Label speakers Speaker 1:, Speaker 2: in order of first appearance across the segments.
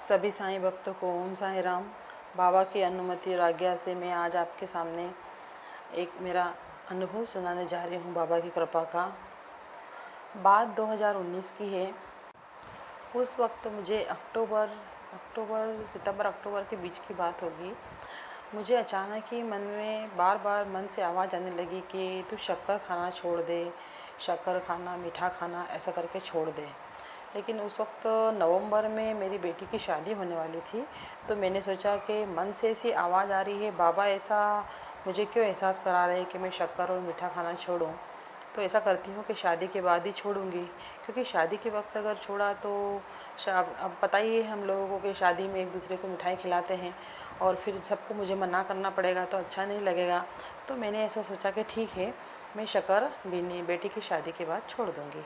Speaker 1: सभी साईं भक्तों को ओम साईं राम। बाबा की अनुमति और आज्ञा से मैं आज आपके सामने एक मेरा अनुभव सुनाने जा रही हूँ। बाबा की कृपा का बात 2019 की है। उस वक्त मुझे सितंबर अक्टूबर के बीच की बात होगी। मुझे अचानक ही मन में बार बार मन से आवाज़ आने लगी कि तू शक्कर खाना छोड़ दे, शक्कर खाना, मीठा खाना ऐसा करके छोड़ दे। लेकिन उस वक्त नवंबर में मेरी बेटी की शादी होने वाली थी, तो मैंने सोचा कि मन से ऐसी आवाज़ आ रही है, बाबा ऐसा मुझे क्यों एहसास करा रहे हैं कि मैं शक्कर और मीठा खाना छोड़ूं। तो ऐसा करती हूँ कि शादी के बाद ही छोड़ूंगी, क्योंकि शादी के वक्त अगर छोड़ा तो अब पता ही है हम लोगों को कि शादी में एक दूसरे को मिठाई खिलाते हैं और फिर सबको मुझे मना करना पड़ेगा तो अच्छा नहीं लगेगा। तो मैंने ऐसा सोचा कि ठीक है, मैं शक्कर बेटी की शादी के बाद छोड़ दूँगी।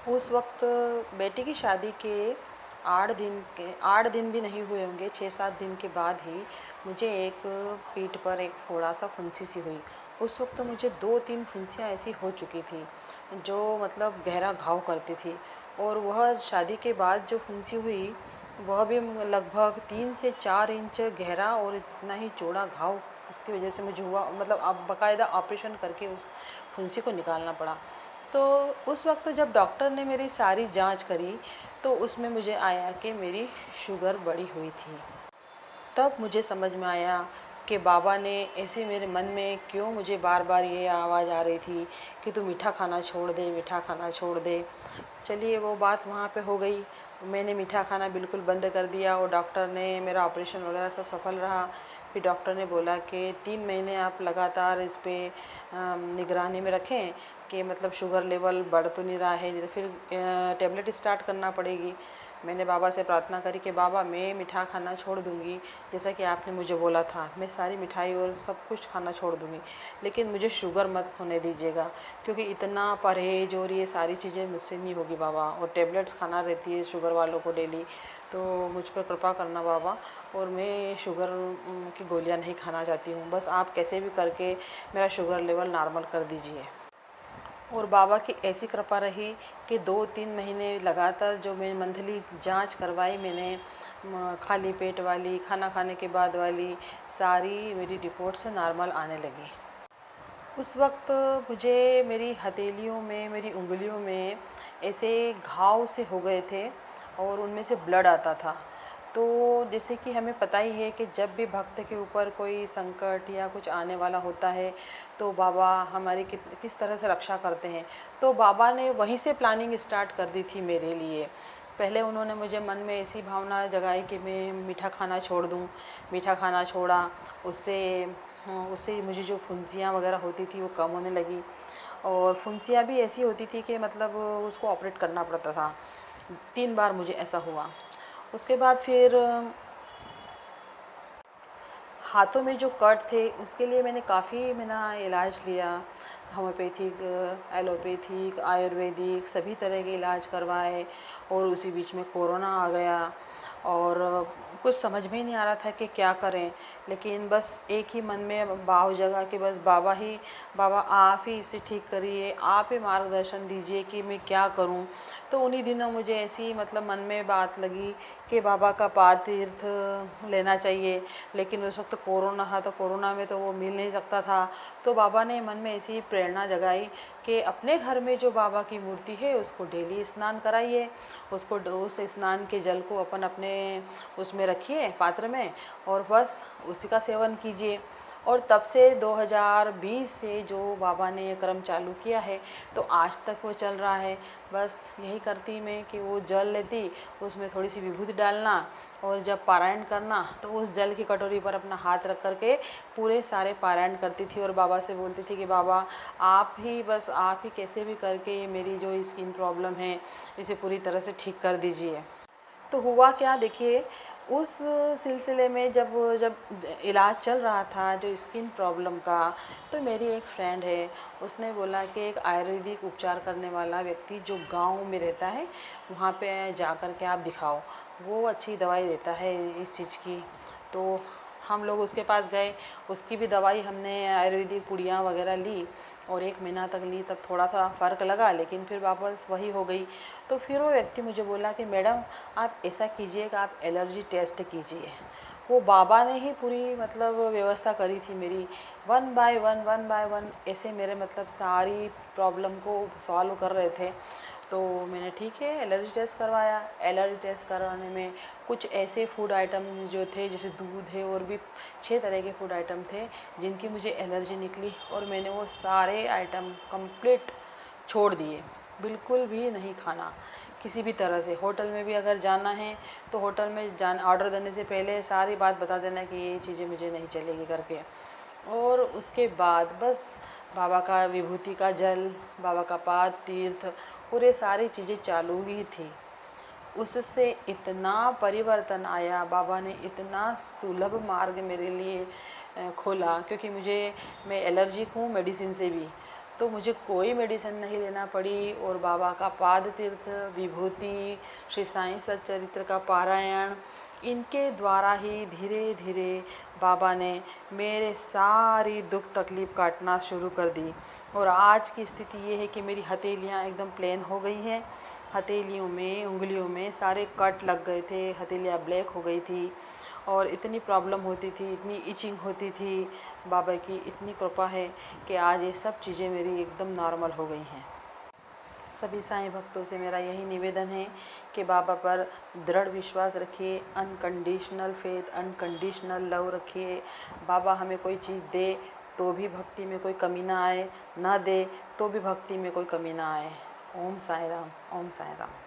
Speaker 1: उस वक्त बेटी की शादी के 8 दिन भी नहीं हुए होंगे, 6-7 दिन के बाद ही मुझे एक पीठ पर एक थोड़ा सा फुंसी सी हुई। उस वक्त मुझे 2-3 फुंसियाँ ऐसी हो चुकी थी जो मतलब गहरा घाव करती थी, और वह शादी के बाद जो फुंसी हुई वह भी लगभग 3 से 4 इंच गहरा और इतना ही चौड़ा घाव उसकी वजह से मुझे हुआ। मतलब अब बाकायदा ऑपरेशन करके उस फुंसी को निकालना पड़ा। तो उस वक्त जब डॉक्टर ने मेरी सारी जांच करी तो उसमें मुझे आया कि मेरी शुगर बढ़ी हुई थी। तब मुझे समझ में आया कि बाबा ने ऐसे मेरे मन में क्यों मुझे बार बार ये आवाज़ आ रही थी कि तू मीठा खाना छोड़ दे, मीठा खाना छोड़ दे। चलिए वो बात वहाँ पे हो गई। मैंने मीठा खाना बिल्कुल बंद कर दिया और डॉक्टर ने मेरा ऑपरेशन वगैरह सब सफल रहा। फिर डॉक्टर ने बोला कि 3 महीने आप लगातार इस पे निगरानी में रखें कि मतलब शुगर लेवल बढ़ तो नहीं रहा है, नहीं तो फिर टेबलेट स्टार्ट करना पड़ेगी। मैंने बाबा से प्रार्थना करी कि बाबा मैं मीठा खाना छोड़ दूँगी, जैसा कि आपने मुझे बोला था। मैं सारी मिठाई और सब कुछ खाना छोड़ दूँगी, लेकिन मुझे शुगर मत होने दीजिएगा, क्योंकि इतना परहेज और ये सारी चीज़ें मुझसे नहीं होगी बाबा, और टेबलेट्स खाना रहती है शुगर वालों को डेली। तो मुझ पर कृपा करना बाबा, और मैं शुगर की गोलियां नहीं खाना चाहती हूँ। बस आप कैसे भी करके मेरा शुगर लेवल नॉर्मल कर दीजिए। और बाबा की ऐसी कृपा रही कि 2-3 महीने लगातार जो मैं मंथली जांच करवाई मैंने, खाली पेट वाली, खाना खाने के बाद वाली, सारी मेरी रिपोर्ट से नॉर्मल आने लगी। उस वक्त मुझे मेरी हथेलियों में, मेरी उंगलियों में ऐसे घाव से हो गए थे और उनमें से ब्लड आता था। तो जैसे कि हमें पता ही है कि जब भी भक्त के ऊपर कोई संकट या कुछ आने वाला होता है तो बाबा हमारी किस तरह से रक्षा करते हैं। तो बाबा ने वहीं से प्लानिंग स्टार्ट कर दी थी मेरे लिए। पहले उन्होंने मुझे मन में ऐसी भावना जगाई कि मैं मीठा खाना छोड़ दूं। मीठा खाना छोड़ा, उससे उससे मुझे जो फुंसियाँ वगैरह होती थी वो कम होने लगी, और फुंसियाँ भी ऐसी होती थी कि मतलब उसको ऑपरेट करना पड़ता था। 3 बार मुझे ऐसा हुआ। उसके बाद फिर हाथों में जो कट थे उसके लिए मैंने काफ़ी मेरा इलाज लिया। होम्योपैथिक, एलोपैथिक, आयुर्वेदिक सभी तरह के इलाज करवाए, और उसी बीच में कोरोना आ गया और कुछ समझ में ही नहीं आ रहा था कि क्या करें। लेकिन बस एक ही मन में भाव जगा कि बस बाबा आप ही इसे ठीक करिए, आप ही मार्गदर्शन दीजिए कि मैं क्या करूं। तो उन्हीं दिनों मुझे ऐसी मतलब मन में बात लगी कि बाबा का पाद तीर्थ लेना चाहिए। लेकिन उस वक्त कोरोना था, तो कोरोना में तो वो मिल नहीं सकता था। तो बाबा ने मन में ऐसी प्रेरणा जगाई कि अपने घर में जो बाबा की मूर्ति है उसको डेली स्नान कराइए, उसको उस स्नान के जल को अपने उसमें रखिए पात्र में, और बस उसी का सेवन कीजिए। और तब से 2020 से जो बाबा ने ये क्रम चालू किया है तो आज तक वो चल रहा है। बस यही करती मैं कि वो जल लेती, उसमें थोड़ी सी विभूति डालना, और जब पारायण करना तो उस जल की कटोरी पर अपना हाथ रख करके पूरे सारे पारायण करती थी, और बाबा से बोलती थी कि बाबा आप ही कैसे भी करके ये मेरी जो स्किन प्रॉब्लम है इसे पूरी तरह से ठीक कर दीजिए। तो हुआ क्या देखिए, उस सिलसिले में जब जब इलाज चल रहा था जो स्किन प्रॉब्लम का, तो मेरी एक फ्रेंड है, उसने बोला कि एक आयुर्वेदिक उपचार करने वाला व्यक्ति जो गांव में रहता है वहाँ पे जा कर के आप दिखाओ, वो अच्छी दवाई देता है इस चीज़ की। तो हम लोग उसके पास गए, उसकी भी दवाई हमने आयुर्वेदिक पुड़ियाँ वगैरह ली, और 1 महीना तक ली, तब थोड़ा सा फ़र्क लगा, लेकिन फिर वापस वही हो गई। तो फिर वो व्यक्ति मुझे बोला कि मैडम आप ऐसा कीजिएगा, आप एलर्जी टेस्ट कीजिए। वो बाबा ने ही पूरी मतलब व्यवस्था करी थी मेरी, वन बाय वन ऐसे मेरे मतलब सारी प्रॉब्लम को सॉल्व कर रहे थे। तो मैंने ठीक है एलर्जी टेस्ट करवाया। एलर्जी टेस्ट करवाने में कुछ ऐसे फूड आइटम जो थे, जैसे दूध है और भी 6 तरह के फूड आइटम थे जिनकी मुझे एलर्जी निकली, और मैंने वो सारे आइटम कंप्लीट छोड़ दिए, बिल्कुल भी नहीं खाना किसी भी तरह से। होटल में भी अगर जाना है तो होटल में ऑर्डर देने से पहले सारी बात बता देना कि ये चीज़ें मुझे नहीं चलेगी करके। और उसके बाद बस बाबा का विभूति का जल, बाबा का पाद तीर्थ, पूरे सारी चीज़ें चालू ही थी। उससे इतना परिवर्तन आया, बाबा ने इतना सुलभ मार्ग मेरे लिए खोला, क्योंकि मैं एलर्जिक हूँ मेडिसिन से भी, तो मुझे कोई मेडिसिन नहीं लेना पड़ी। और बाबा का पाद तीर्थ, विभूति, श्री साईं सच्चरित्र का पारायण, इनके द्वारा ही धीरे धीरे बाबा ने मेरे सारी दुख तकलीफ़ काटना शुरू कर दी। और आज की स्थिति ये है कि मेरी हथेलियाँ एकदम प्लेन हो गई हैं। हथेलियों में, उंगलियों में सारे कट लग गए थे, हथेलियाँ ब्लैक हो गई थी, और इतनी प्रॉब्लम होती थी, इतनी इचिंग होती थी। बाबा की इतनी कृपा है कि आज ये सब चीज़ें मेरी एकदम नॉर्मल हो गई हैं। सभी साईं भक्तों से मेरा यही निवेदन है कि बाबा पर दृढ़ विश्वास रखिए, अनकंडीशनल फेथ, अनकंडीशनल लव रखिए। बाबा हमें कोई चीज़ दे तो भी भक्ति में कोई कमी ना आए, ना दे तो भी भक्ति में कोई कमी ना आए। ओम साई राम, ओम साई राम।